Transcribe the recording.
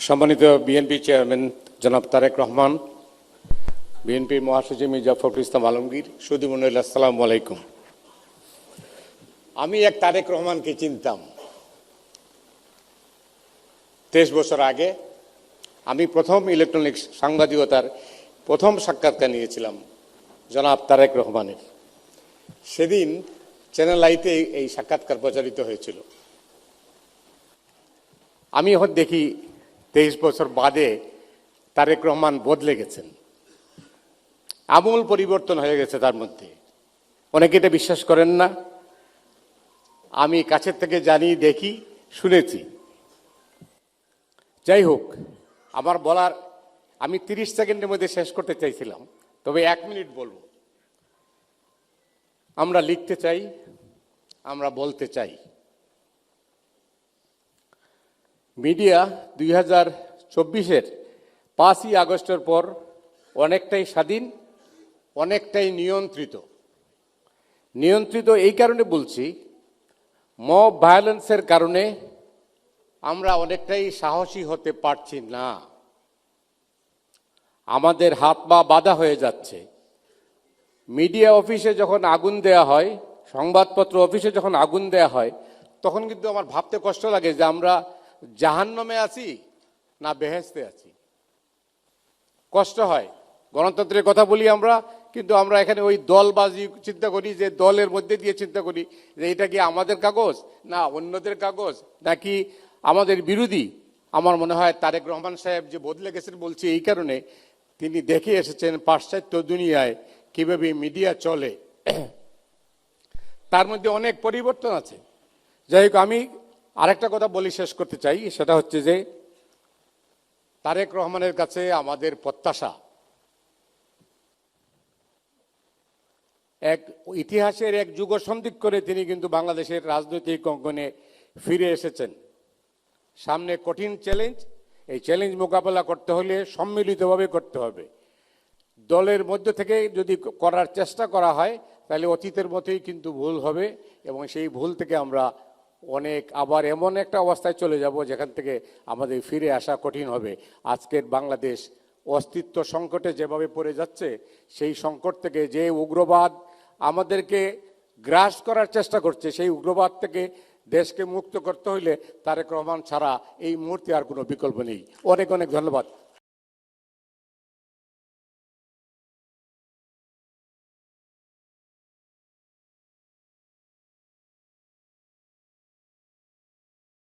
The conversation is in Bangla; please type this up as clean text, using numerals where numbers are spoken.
সম্মানিত বিএনপি চেয়ারম্যান জনাব তারেক রহমান, বিএনপির মহাসচিব মির্জা ফখরুল ইসলাম আলমগীর, সুধী মণ্ডলী, আসসালামু আলাইকুম। আমি এক তারেক রহমানকে চিনতাম 23 বছর আগে। আমি প্রথম ইলেকট্রনিক সাংবাদিকতার প্রথম সাক্ষাৎকার নিয়েছিলাম জনাব তারেক রহমানের। সেদিন চ্যানেল আইতে এই সাক্ষাৎকার প্রচারিত হয়েছিল। আমি এখন দেখি 23 বছর বাদে তারেক রহমান বদলে গেছেন, আমূল পরিবর্তন হয়ে গেছে তার মধ্যে। অনেকে এটা বিশ্বাস করেন না, আমি কাছের থেকে জানি, দেখি, শুনেছি। যাই হোক, আমার বলার আমি 30 সেকেন্ডের মধ্যে শেষ করতে চাইছিলাম, তবে 1 মিনিট বলবো। আমরা লিখতে চাই, আমরা বলতে চাই। মিডিয়া 2024-এর 5ই আগস্টের পর অনেকটাই স্বাধীন, অনেকটাই নিয়ন্ত্রিত। এই কারণে বলছি, মব ভায়োলেন্সের কারণে আমরা অনেকটাই সাহসী হতে পারছি না। আমাদের হাত পা বাঁধা হয়ে যাচ্ছে। মিডিয়া অফিসে যখন আগুন দেয়া হয়, সংবাদপত্র অফিসে যখন আগুন দেয়া হয়, তখন কিন্তু আমার ভাবতে কষ্ট লাগে যে আমরা জাহান্নামে আছি না বেহেশতে আছি। কষ্ট হয়। গণতন্ত্রের কথা বলি আমরা, কিন্তু আমরা এখানে ওই দলবাজি চিন্তা করি, যে দলের মধ্যে দিয়ে চিন্তা করি যে এটা কি আমাদের কাগজ না অন্যদের কাগজ নাকি আমাদের বিরোধী। আমার মনে হয় তারেক রহমান সাহেব যে বদলে গেছেন বলছি এই কারণে, তিনি দেখে এসেছেন পাশ্চাত্য দুনিয়ায় কিভাবে মিডিয়া চলে, তার মধ্যে অনেক পরিবর্তন আছে। যাই হোক, আমি আরেকটা কথা বলি, শেষ করতে চাই। সেটা হচ্ছে যে তারেক রহমানের কাছে আমাদের প্রত্যাশা, এক ইতিহাসের এক যুগ সন্ধিক করে তিনি কিন্তু বাংলাদেশের রাজনৈতিক অঙ্গনে ফিরে এসেছেন। সামনে কঠিন চ্যালেঞ্জ, এই চ্যালেঞ্জ মোকাবেলা করতে হলে সম্মিলিতভাবে করতে হবে। দলের মধ্য থেকে যদি করার চেষ্টা করা হয় তাহলে অতীতের মতোই কিন্তু ভুল হবে, এবং সেই ভুল থেকে আমরা আবার এমন একটা অবস্থায় চলে যাব যেখান থেকে আমাদের ফিরে আসা কঠিন হবে। আজকের বাংলাদেশ অস্তিত্ব সংকটে যেভাবে পড়ে যাচ্ছে, সেই সংকট থেকে যে উগ্রবাদ আমাদেরকে গ্রাস করার চেষ্টা করছে, সেই উগ্রবাদ থেকে দেশকে মুক্ত করতে হইলে তারেক রহমান ছাড়া এই মুহূর্তে আর কোনো বিকল্প নেই। অনেক অনেক ধন্যবাদ।